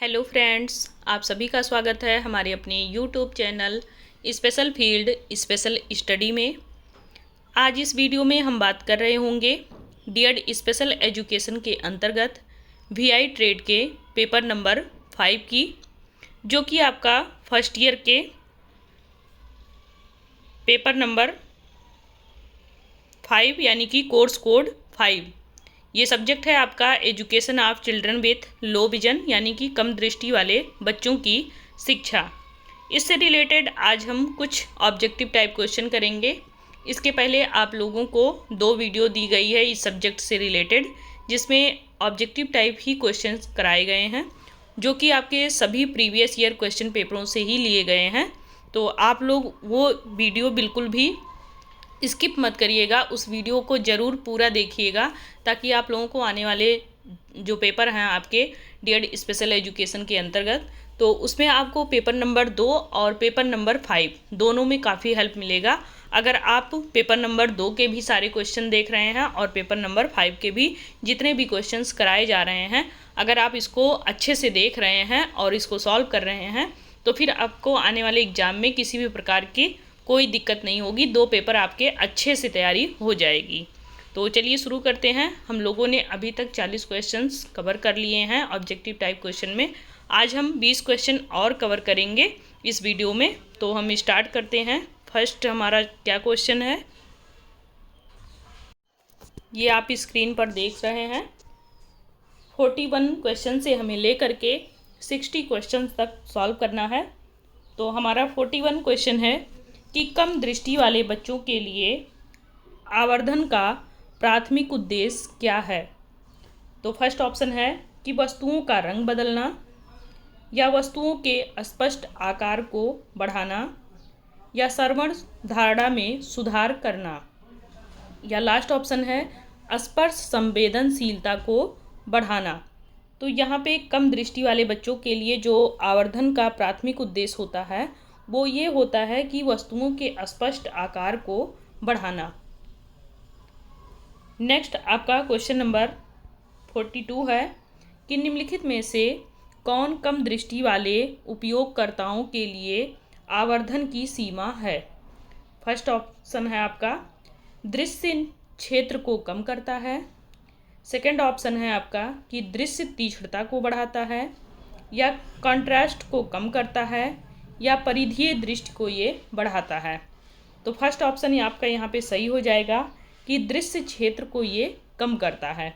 Hello friends, आप सभी का स्वागत है हमारे अपने YouTube channel special field special study में। आज इस वीडियो में हम बात कर रहे होंगे डीएड स्पेशल एजुकेशन के अंतर्गत वीआई ट्रेड के पेपर नंबर 5 की, जो कि आपका फर्स्ट ईयर के पेपर नंबर 5 यानी कि कोर्स कोड 5। ये सब्जेक्ट है आपका education of children with low vision यानी कि कम दृष्टि वाले बच्चों की शिक्षा। इससे रिलेटेड आज हम कुछ ऑब्जेक्टिव टाइप क्वेश्चन करेंगे। इसके पहले आप लोगों को 2 वीडियो दी गई है इस सब्जेक्ट से रिलेटेड, जिसमें ऑब्जेक्टिव टाइप ही क्वेश्चन कराए गए हैं, जो कि आपके सभी प्रीवियस ईयर क्वेश्चन पेपरों से ही लिए गए हैं। तो आप लोग वो वीडियो बिल्कुल भी स्किप मत करिएगा, उस वीडियो को ज़रूर पूरा देखिएगा, ताकि आप लोगों को आने वाले जो पेपर हैं आपके डीएड स्पेशल एजुकेशन के अंतर्गत, तो उसमें आपको पेपर नंबर 2 और पेपर नंबर 5 दोनों में काफ़ी हेल्प मिलेगा। अगर आप पेपर नंबर 2 के भी सारे क्वेश्चन देख रहे हैं और पेपर नंबर 5 के भी जितने भी क्वेश्चंस कराए जा रहे हैं, अगर आप इसको अच्छे से देख रहे हैं और इसको सॉल्व कर रहे हैं, तो फिर आपको आने वाले एग्ज़ाम में किसी भी प्रकार की कोई दिक्कत नहीं होगी। 2 पेपर आपके अच्छे से तैयारी हो जाएगी। तो चलिए शुरू करते हैं। हम लोगों ने अभी तक 40 क्वेश्चंस कवर कर लिए हैं ऑब्जेक्टिव टाइप क्वेश्चन में। आज हम 20 क्वेश्चन और कवर करेंगे इस वीडियो में। तो हम स्टार्ट करते हैं। फर्स्ट हमारा क्या क्वेश्चन है, ये आप स्क्रीन पर देख रहे हैं। 41 क्वेश्चन से हमें लेकर के 60 क्वेश्चन तक सॉल्व करना है। तो हमारा 41 क्वेश्चन है कि कम दृष्टि वाले बच्चों के लिए आवर्धन का प्राथमिक उद्देश्य क्या है। तो फर्स्ट ऑप्शन है कि वस्तुओं का रंग बदलना, या वस्तुओं के स्पष्ट आकार को बढ़ाना, या श्रवण धारणा में सुधार करना, या लास्ट ऑप्शन है स्पर्श संवेदनशीलता को बढ़ाना। तो यहाँ पे कम दृष्टि वाले बच्चों के लिए जो आवर्धन का प्राथमिक उद्देश्य होता है वो ये होता है कि वस्तुओं के स्पष्ट आकार को बढ़ाना। नेक्स्ट आपका क्वेश्चन नंबर 42 है कि निम्नलिखित में से कौन कम दृष्टि वाले उपयोगकर्ताओं के लिए आवर्धन की सीमा है। फर्स्ट ऑप्शन है आपका दृश्य क्षेत्र को कम करता है। सेकंड ऑप्शन है आपका कि दृश्य तीक्ष्णता को बढ़ाता है, या कॉन्ट्रास्ट को कम करता है, या परिधीय दृष्टि को ये बढ़ाता है। तो फर्स्ट ऑप्शन ही आपका यहाँ पे सही हो जाएगा कि दृश्य क्षेत्र को ये कम करता है।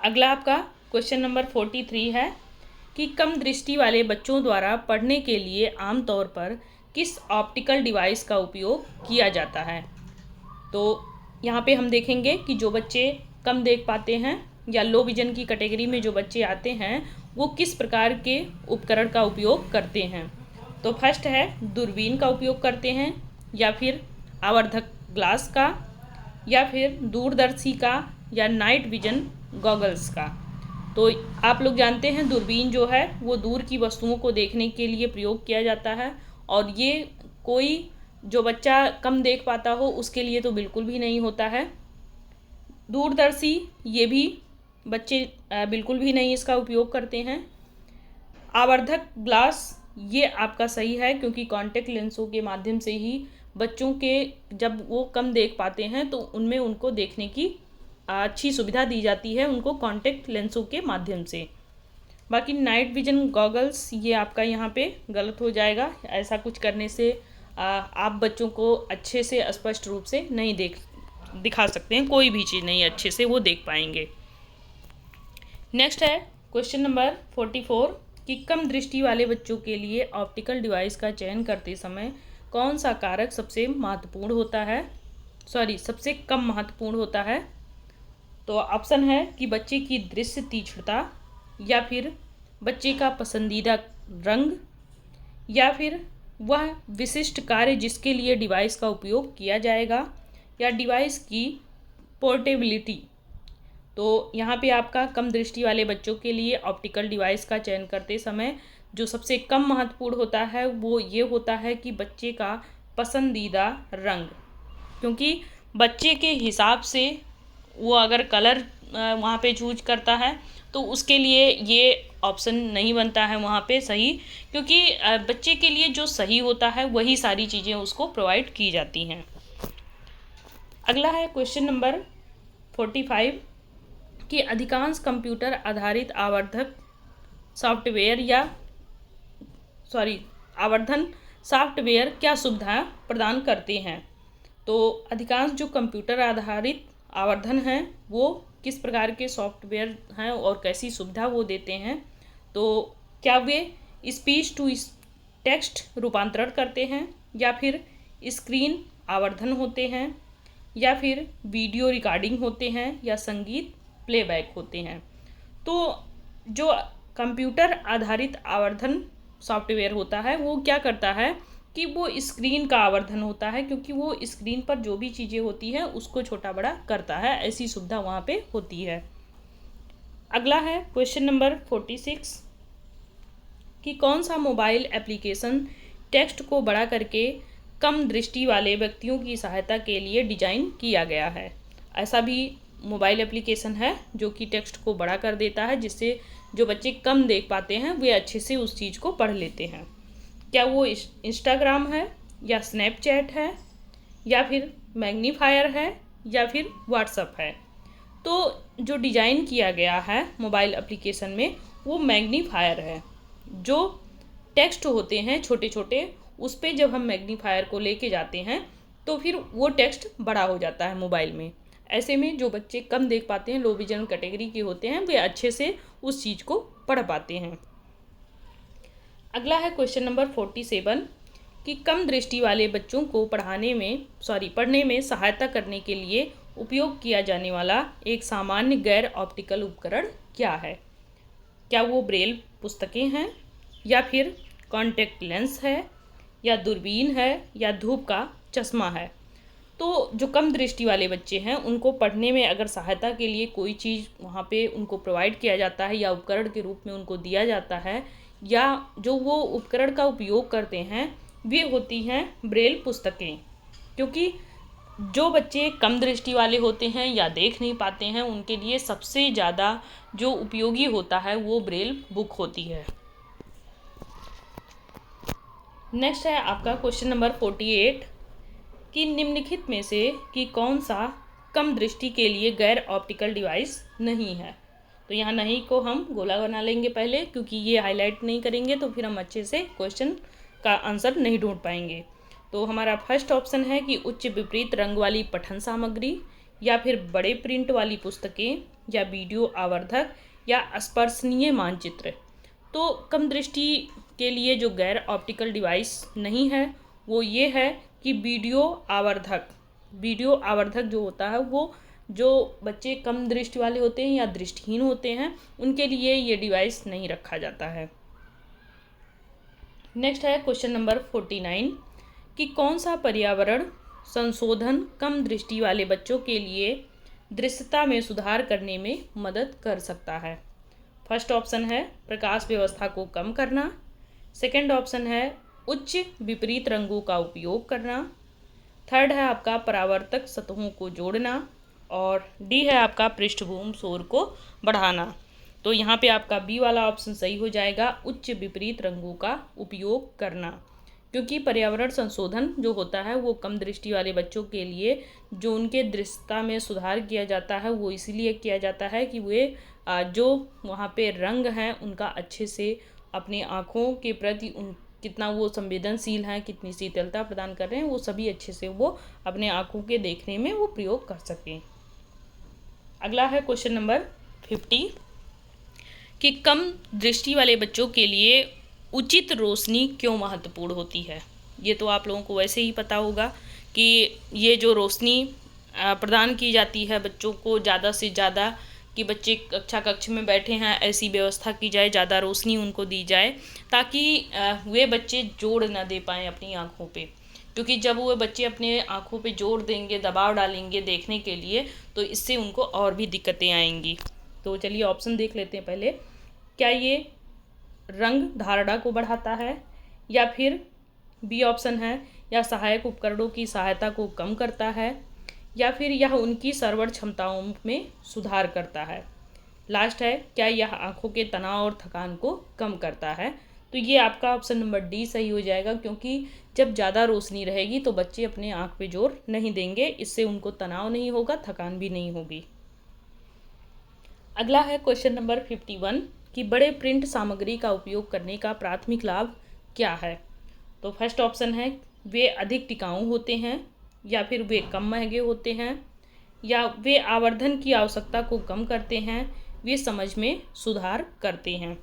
अगला आपका क्वेश्चन नंबर 43 है कि कम दृष्टि वाले बच्चों द्वारा पढ़ने के लिए आमतौर पर किस ऑप्टिकल डिवाइस का उपयोग किया जाता है। तो यहाँ पे हम देखेंगे कि जो बच्चे कम देख पाते हैं या लो विजन की कैटेगरी में जो बच्चे आते हैं वो किस प्रकार के उपकरण का उपयोग करते हैं। तो फर्स्ट है दूरबीन का उपयोग करते हैं, या फिर आवर्धक ग्लास का, या फिर दूरदर्शी का, या नाइट विजन गॉगल्स का। तो आप लोग जानते हैं दूरबीन जो है वो दूर की वस्तुओं को देखने के लिए प्रयोग किया जाता है, और ये कोई जो बच्चा कम देख पाता हो उसके लिए तो बिल्कुल भी नहीं होता है। दूरदर्शी ये भी बच्चे बिल्कुल भी नहीं इसका उपयोग करते हैं। आवर्धक ग्लास ये आपका सही है, क्योंकि कॉन्टेक्ट लेंसों के माध्यम से ही बच्चों के जब वो कम देख पाते हैं तो उनमें उनको देखने की अच्छी सुविधा दी जाती है, उनको कॉन्टेक्ट लेंसों के माध्यम से। बाकी नाइट विजन गॉगल्स ये आपका यहाँ पे गलत हो जाएगा। ऐसा कुछ करने से आप बच्चों को अच्छे से स्पष्ट रूप से नहीं दिखा सकते हैं, कोई भी चीज़ नहीं अच्छे से वो देख पाएंगे। नेक्स्ट है क्वेश्चन नंबर 44 कि कम दृष्टि वाले बच्चों के लिए ऑप्टिकल डिवाइस का चयन करते समय कौन सा कारक सबसे महत्वपूर्ण होता है, सबसे कम महत्वपूर्ण होता है। तो ऑप्शन है कि बच्चे की दृश्य तीक्ष्णता, या फिर बच्चे का पसंदीदा रंग, या फिर वह विशिष्ट कार्य जिसके लिए डिवाइस का उपयोग किया जाएगा, या डिवाइस की पोर्टेबिलिटी। तो यहाँ पे आपका कम दृष्टि वाले बच्चों के लिए ऑप्टिकल डिवाइस का चयन करते समय जो सबसे कम महत्वपूर्ण होता है वो ये होता है कि बच्चे का पसंदीदा रंग, क्योंकि बच्चे के हिसाब से वो अगर कलर वहाँ पे चूज करता है, तो उसके लिए ये ऑप्शन नहीं बनता है वहाँ पे सही, क्योंकि बच्चे के लिए जो सही होता है वही सारी चीज़ें उसको प्रोवाइड की जाती हैं। अगला है क्वेश्चन नंबर 45 कि अधिकांश कंप्यूटर आधारित आवर्धन सॉफ्टवेयर क्या सुविधा प्रदान करते हैं। तो अधिकांश जो कंप्यूटर आधारित आवर्धन हैं वो किस प्रकार के सॉफ्टवेयर हैं और कैसी सुविधा वो देते हैं। तो क्या वे स्पीच टू टेक्स्ट रूपांतरण करते हैं, या फिर स्क्रीन आवर्धन होते हैं, या फिर वीडियो रिकॉर्डिंग होते हैं, या संगीत प्लेबैक होते हैं। तो जो कंप्यूटर आधारित आवर्धन सॉफ्टवेयर होता है वो क्या करता है कि वो स्क्रीन का आवर्धन होता है, क्योंकि वो स्क्रीन पर जो भी चीज़ें होती हैं उसको छोटा बड़ा करता है, ऐसी सुविधा वहाँ पे होती है। अगला है क्वेश्चन नंबर 46 कि कौन सा मोबाइल एप्लीकेशन टेक्स्ट को बड़ा करके कम दृष्टि वाले व्यक्तियों की सहायता के लिए डिजाइन किया गया है। ऐसा भी मोबाइल एप्लीकेशन है जो कि टेक्स्ट को बड़ा कर देता है, जिससे जो बच्चे कम देख पाते हैं वे अच्छे से उस चीज़ को पढ़ लेते हैं। क्या वो इंस्टाग्राम है, या स्नैपचैट है, या फिर मैग्नीफायर है, या फिर व्हाट्सएप है। तो जो डिज़ाइन किया गया है मोबाइल एप्लीकेशन में वो मैग्नीफायर है। जो टेक्स्ट होते हैं छोटे छोटे, उस पर जब हम मैग्नीफायर को लेके जाते हैं तो फिर वो टेक्स्ट बड़ा हो जाता है मोबाइल में। ऐसे में जो बच्चे कम देख पाते हैं, लो विजन कैटेगरी के होते हैं, वे अच्छे से उस चीज़ को पढ़ पाते हैं। अगला है क्वेश्चन नंबर 47 कि कम दृष्टि वाले बच्चों को पढ़ने में सहायता करने के लिए उपयोग किया जाने वाला एक सामान्य गैर ऑप्टिकल उपकरण क्या है। क्या वो ब्रेल पुस्तकें हैं, या फिर कॉन्टैक्ट लेंस है, या दूरबीन है, या धूप का चश्मा है। तो जो कम दृष्टि वाले बच्चे हैं उनको पढ़ने में अगर सहायता के लिए कोई चीज़ वहाँ पे उनको प्रोवाइड किया जाता है, या उपकरण के रूप में उनको दिया जाता है, या जो वो उपकरण का उपयोग करते हैं वे होती हैं ब्रेल पुस्तकें। क्योंकि जो बच्चे कम दृष्टि वाले होते हैं या देख नहीं पाते हैं उनके लिए सबसे ज़्यादा जो उपयोगी होता है वो ब्रेल बुक होती है। नेक्स्ट है आपका क्वेश्चन नंबर 48 कि निम्नलिखित में से कि कौन सा कम दृष्टि के लिए गैर ऑप्टिकल डिवाइस नहीं है। तो यहाँ नहीं को हम गोला बना लेंगे पहले, क्योंकि ये हाईलाइट नहीं करेंगे तो फिर हम अच्छे से क्वेश्चन का आंसर नहीं ढूंढ पाएंगे। तो हमारा फर्स्ट ऑप्शन है कि उच्च विपरीत रंग वाली पठन सामग्री, या फिर बड़े प्रिंट वाली पुस्तकें, या वीडियो आवर्धक, या स्पर्शनीय मानचित्र। तो कम दृष्टि के लिए जो गैर ऑप्टिकल डिवाइस नहीं है वो ये है कि वीडियो आवर्धक जो होता है वो जो बच्चे कम दृष्टि वाले होते हैं या दृष्टिहीन होते हैं उनके लिए ये डिवाइस नहीं रखा जाता है। नेक्स्ट है क्वेश्चन नंबर 49 कि कौन सा पर्यावरण संशोधन कम दृष्टि वाले बच्चों के लिए दृश्यता में सुधार करने में मदद कर सकता है। फर्स्ट ऑप्शन है प्रकाश व्यवस्था को कम करना, सेकंड ऑप्शन है उच्च विपरीत रंगों का उपयोग करना, थर्ड है आपका परावर्तक सतहों को जोड़ना, और डी है आपका पृष्ठभूमि शोर को बढ़ाना। तो यहाँ पे आपका बी वाला ऑप्शन सही हो जाएगा, उच्च विपरीत रंगों का उपयोग करना। क्योंकि पर्यावरण संशोधन जो होता है वो कम दृष्टि वाले बच्चों के लिए जो उनके दृश्यता में सुधार किया जाता है वो इसीलिए किया जाता है कि वे जो वहाँ पे रंग हैं उनका अच्छे से अपनी आँखों के प्रति कितना वो संवेदनशील हैं, कितनी शीतलता प्रदान कर रहे हैं, वो सभी अच्छे से वो अपने आँखों के देखने में वो प्रयोग कर सकें। अगला है क्वेश्चन नंबर 50 कि कम दृष्टि वाले बच्चों के लिए उचित रोशनी क्यों महत्वपूर्ण होती है। ये तो आप लोगों को वैसे ही पता होगा कि ये जो रोशनी प्रदान की जाती है बच्चों को ज़्यादा से ज़्यादा, कि बच्चे कक्ष में बैठे हैं ऐसी व्यवस्था की जाए, ज़्यादा रोशनी उनको दी जाए ताकि वे बच्चे जोड़ ना दे पाएँ अपनी आँखों पे। क्योंकि जब वो बच्चे अपने आँखों पे जोर देंगे, दबाव डालेंगे देखने के लिए, तो इससे उनको और भी दिक्कतें आएंगी। तो चलिए ऑप्शन देख लेते हैं पहले। क्या ये रंग धारणा को बढ़ाता है, या फिर बी ऑप्शन है या सहायक उपकरणों की सहायता को कम करता है, या फिर यह उनकी सर्वर क्षमताओं में सुधार करता है। लास्ट है, क्या यह आँखों के तनाव और थकान को कम करता है। तो ये आपका ऑप्शन नंबर डी सही हो जाएगा, क्योंकि जब ज़्यादा रोशनी रहेगी तो बच्चे अपने आँख पे जोर नहीं देंगे, इससे उनको तनाव नहीं होगा, थकान भी नहीं होगी। अगला है क्वेश्चन नंबर 51 कि बड़े प्रिंट सामग्री का उपयोग करने का प्राथमिक लाभ क्या है। तो फर्स्ट ऑप्शन है, वे अधिक टिकाऊ होते हैं, या फिर वे कम महंगे होते हैं, या वे आवर्धन की आवश्यकता को कम करते हैं, वे समझ में सुधार करते हैं।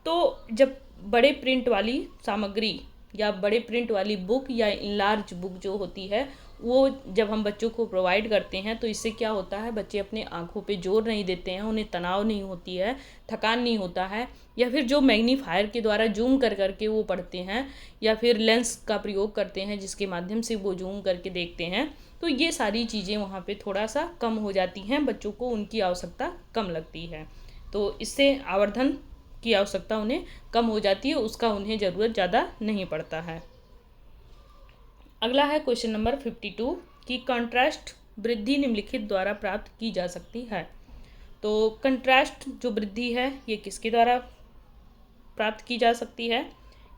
तो जब बड़े प्रिंट वाली सामग्री या बड़े प्रिंट वाली बुक या इनलार्ज बुक जो होती है, वो जब हम बच्चों को प्रोवाइड करते हैं तो इससे क्या होता है, बच्चे अपने आँखों पे जोर नहीं देते हैं, उन्हें तनाव नहीं होती है, थकान नहीं होता है। या फिर जो मैग्नीफायर के द्वारा जूम कर करके वो पढ़ते हैं, या फिर लेंस का प्रयोग करते हैं जिसके माध्यम से वो जूम करके देखते हैं, तो ये सारी चीज़ें वहाँ पे थोड़ा सा कम हो जाती हैं, बच्चों को उनकी आवश्यकता कम लगती है। तो इससे आवर्धन की आवश्यकता उन्हें कम हो जाती है, उसका उन्हें ज़रूरत ज़्यादा नहीं पड़ता है। अगला है क्वेश्चन नंबर 52 कि कंट्रास्ट वृद्धि निम्नलिखित द्वारा प्राप्त की जा सकती है। तो कंट्रास्ट जो वृद्धि है ये किसके द्वारा प्राप्त की जा सकती है।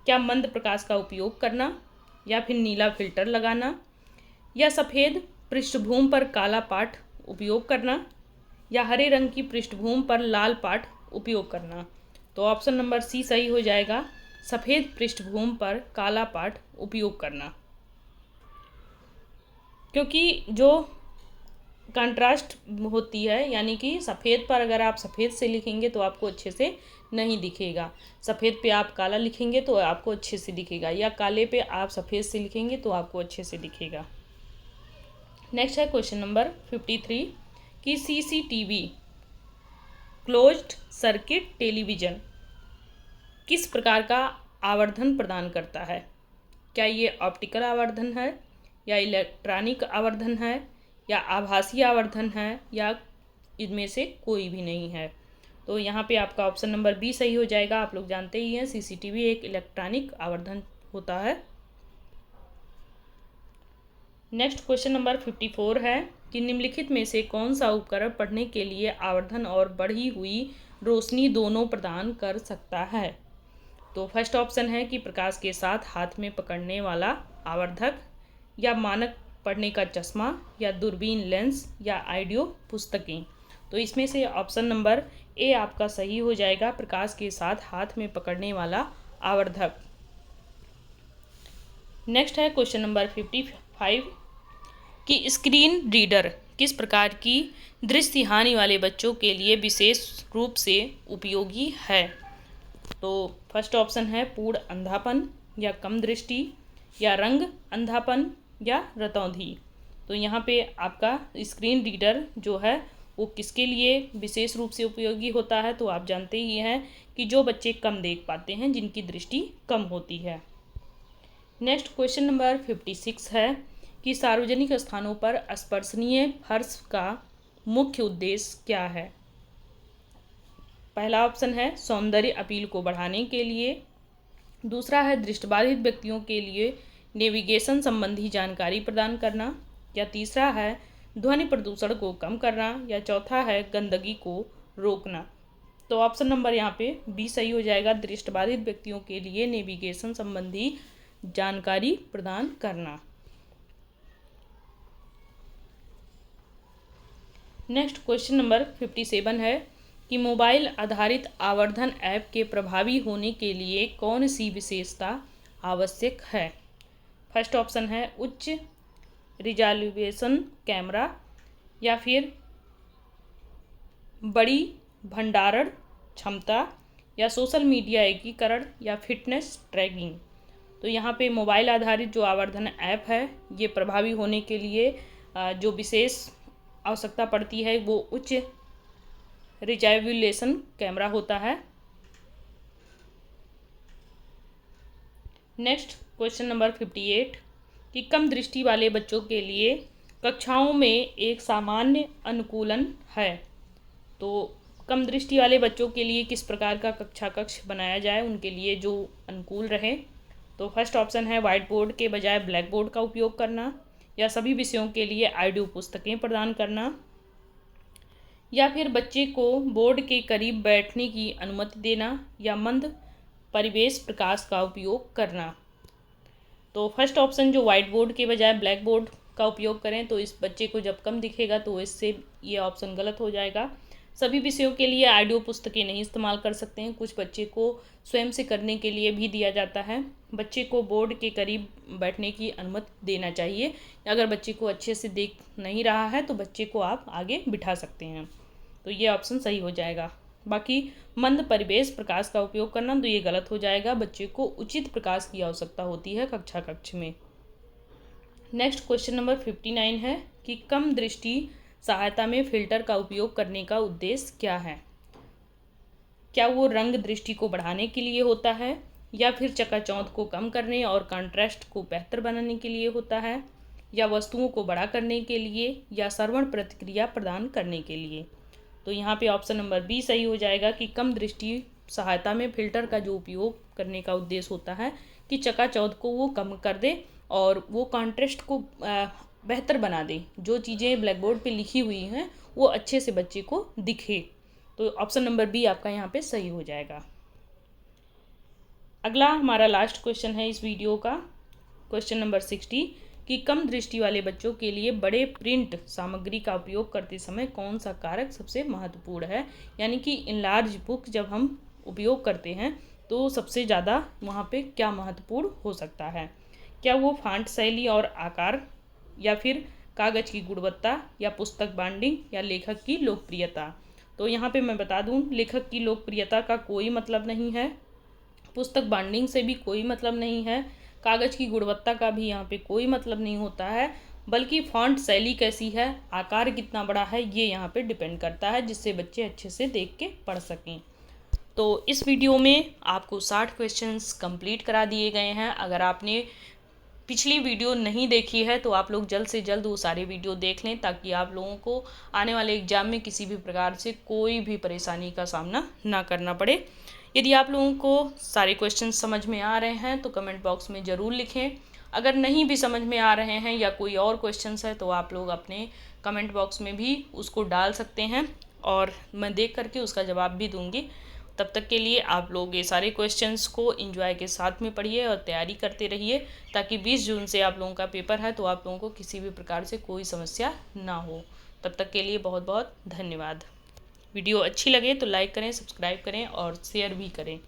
क्या मंद प्रकाश का उपयोग करना, या फिर नीला फिल्टर लगाना, या सफ़ेद पृष्ठभूमि पर काला पाठ उपयोग करना, या हरे रंग की पृष्ठभूमि पर लाल पाठ उपयोग करना। तो ऑप्शन नंबर सी सही हो जाएगा, सफ़ेद पृष्ठभूमि पर काला पाठ उपयोग करना। क्योंकि जो कंट्रास्ट होती है, यानी कि सफ़ेद पर अगर आप सफ़ेद से लिखेंगे तो आपको अच्छे से नहीं दिखेगा, सफ़ेद पे आप काला लिखेंगे तो आपको अच्छे से दिखेगा, या काले पे आप सफ़ेद से लिखेंगे तो आपको अच्छे से दिखेगा। नेक्स्ट है क्वेश्चन नंबर 53 कि सीसीटीवी क्लोज्ड सर्किट टेलीविज़न किस प्रकार का आवर्धन प्रदान करता है। क्या ये ऑप्टिकल आवर्धन है, या इलेक्ट्रॉनिक आवर्धन है, या आभासी आवर्धन है, या इनमें से कोई भी नहीं है। तो यहाँ पे आपका ऑप्शन नंबर बी सही हो जाएगा। आप लोग जानते ही हैं सीसीटीवी एक इलेक्ट्रॉनिक आवर्धन होता है। नेक्स्ट क्वेश्चन नंबर 54 है कि निम्नलिखित में से कौन सा उपकरण पढ़ने के लिए आवर्धन और बढ़ी हुई रोशनी दोनों प्रदान कर सकता है। तो फर्स्ट ऑप्शन है कि प्रकाश के साथ हाथ में पकड़ने वाला आवर्धक, या मानक पढ़ने का चश्मा, या दूरबीन लेंस, या ऑडियो पुस्तकें। तो इसमें से ऑप्शन नंबर ए आपका सही हो जाएगा, प्रकाश के साथ हाथ में पकड़ने वाला आवर्धक। नेक्स्ट है क्वेश्चन नंबर 55 कि स्क्रीन रीडर किस प्रकार की दृष्टि हानि वाले बच्चों के लिए विशेष रूप से उपयोगी है। तो फर्स्ट ऑप्शन है पूर्ण अंधापन, या कम दृष्टि, या रंग अंधापन, या रतौंधी। तो यहाँ पे आपका स्क्रीन रीडर जो है वो किसके लिए विशेष रूप से उपयोगी होता है। तो आप जानते ही हैं कि जो बच्चे कम देख पाते हैं, जिनकी दृष्टि कम होती है। नेक्स्ट क्वेश्चन नंबर 56 है कि सार्वजनिक स्थानों पर स्पर्शनीय फर्श का मुख्य उद्देश्य क्या है। पहला ऑप्शन है सौंदर्य अपील को बढ़ाने के लिए, दूसरा है दृष्टिबाधित व्यक्तियों के लिए नेविगेशन संबंधी जानकारी प्रदान करना, या तीसरा है ध्वनि प्रदूषण को कम करना, या चौथा है गंदगी को रोकना। तो ऑप्शन नंबर यहाँ पे बी सही हो जाएगा, दृष्टिबाधित व्यक्तियों के लिए नेविगेशन संबंधी जानकारी प्रदान करना। नेक्स्ट क्वेश्चन नंबर 57 है कि मोबाइल आधारित आवर्धन ऐप के प्रभावी होने के लिए कौन सी विशेषता आवश्यक है। फर्स्ट ऑप्शन है उच्च रिजॉल्यूशन कैमरा, या फिर बड़ी भंडारण क्षमता, या सोशल मीडिया एकीकरण, या फिटनेस ट्रैकिंग। तो यहाँ पे मोबाइल आधारित जो आवर्धन ऐप है ये प्रभावी होने के लिए जो विशेष आवश्यकता पड़ती है वो उच्च रिजॉल्यूशन कैमरा होता है। नेक्स्ट क्वेश्चन नंबर 58 कि कम दृष्टि वाले बच्चों के लिए कक्षाओं में एक सामान्य अनुकूलन है। तो कम दृष्टि वाले बच्चों के लिए किस प्रकार का कक्षा कक्ष बनाया जाए उनके लिए जो अनुकूल रहे। तो फर्स्ट ऑप्शन है व्हाइट बोर्ड के बजाय ब्लैक बोर्ड का उपयोग करना, या सभी विषयों के लिए ऑडियो पुस्तकें प्रदान करना, या फिर बच्चे को बोर्ड के करीब बैठने की अनुमति देना, या मंद परिवेश प्रकाश का उपयोग करना। तो फर्स्ट ऑप्शन जो व्हाइट बोर्ड के बजाय ब्लैक बोर्ड का उपयोग करें तो इस बच्चे को जब कम दिखेगा तो इससे ये ऑप्शन गलत हो जाएगा। सभी विषयों के लिए ऑडियो पुस्तकें नहीं इस्तेमाल कर सकते हैं, कुछ बच्चे को स्वयं से करने के लिए भी दिया जाता है। बच्चे को बोर्ड के करीब बैठने की अनुमति देना चाहिए। अगर बच्चे को अच्छे से देख नहीं रहा है तो बच्चे को आप आगे बिठा सकते हैं, तो ये ऑप्शन सही हो जाएगा। बाकी मंद परिवेश प्रकाश का उपयोग करना तो ये गलत हो जाएगा। बच्चे को उचित प्रकाश की आवश्यकता होती है कक्ष में। नेक्स्ट क्वेश्चन नंबर 59 है कि कम दृष्टि सहायता में फिल्टर का उपयोग करने का उद्देश्य क्या है? क्या वो रंग दृष्टि को बढ़ाने के लिए होता है, या फिर चकाचौंध को कम करने और कंट्रास्ट को बेहतर बनाने के लिए होता है, या वस्तुओं को बड़ा करने के लिए, या श्रवण प्रतिक्रिया प्रदान करने के लिए? तो यहाँ पे ऑप्शन नंबर बी सही हो जाएगा कि कम दृष्टि सहायता में फिल्टर का जो उपयोग करने का उद्देश्य होता है कि चकाचौंध को वो कम कर दे और वो कॉन्ट्रास्ट को बेहतर बना दे। जो चीज़ें ब्लैक बोर्ड पे लिखी हुई हैं वो अच्छे से बच्चे को दिखे। तो ऑप्शन नंबर बी आपका यहाँ पे सही हो जाएगा। अगला हमारा लास्ट क्वेश्चन है इस वीडियो का, क्वेश्चन नंबर 60 कि कम दृष्टि वाले बच्चों के लिए बड़े प्रिंट सामग्री का उपयोग करते समय कौन सा कारक सबसे महत्वपूर्ण है? यानी कि इनलार्ज बुक जब हम उपयोग करते हैं तो सबसे ज़्यादा वहाँ पे क्या महत्वपूर्ण हो सकता है? क्या वो फॉन्ट शैली और आकार, या फिर कागज़ की गुणवत्ता, या पुस्तक बाइंडिंग, या लेखक की लोकप्रियता? तो यहाँ पे मैं बता दूँ, लेखक की लोकप्रियता का कोई मतलब नहीं है, पुस्तक बाइंडिंग से भी कोई मतलब नहीं है, कागज़ की गुणवत्ता का भी यहाँ पे कोई मतलब नहीं होता है, बल्कि फॉन्ट शैली कैसी है, आकार कितना बड़ा है, ये यहाँ पे डिपेंड करता है, जिससे बच्चे अच्छे से देख के पढ़ सकें। तो इस वीडियो में आपको 60 क्वेश्चंस कंप्लीट करा दिए गए हैं। अगर आपने पिछली वीडियो नहीं देखी है तो आप लोग जल्द से जल्द वो सारे वीडियो देख लें, ताकि आप लोगों को आने वाले एग्ज़ाम में किसी भी प्रकार से कोई भी परेशानी का सामना ना करना पड़े। यदि आप लोगों को सारे क्वेश्चन समझ में आ रहे हैं तो कमेंट बॉक्स में ज़रूर लिखें। अगर नहीं भी समझ में आ रहे हैं या कोई और क्वेश्चंस है तो आप लोग अपने कमेंट बॉक्स में भी उसको डाल सकते हैं और मैं देख करके उसका जवाब भी दूंगी। तब तक के लिए आप लोग ये सारे क्वेश्चंस को एंजॉय के साथ में पढ़िए और तैयारी करते रहिए, ताकि 20 जून से आप लोगों का पेपर है तो आप लोगों को किसी भी प्रकार से कोई समस्या ना हो। तब तक के लिए बहुत बहुत धन्यवाद। वीडियो अच्छी लगे तो लाइक करें, सब्सक्राइब करें और शेयर भी करें।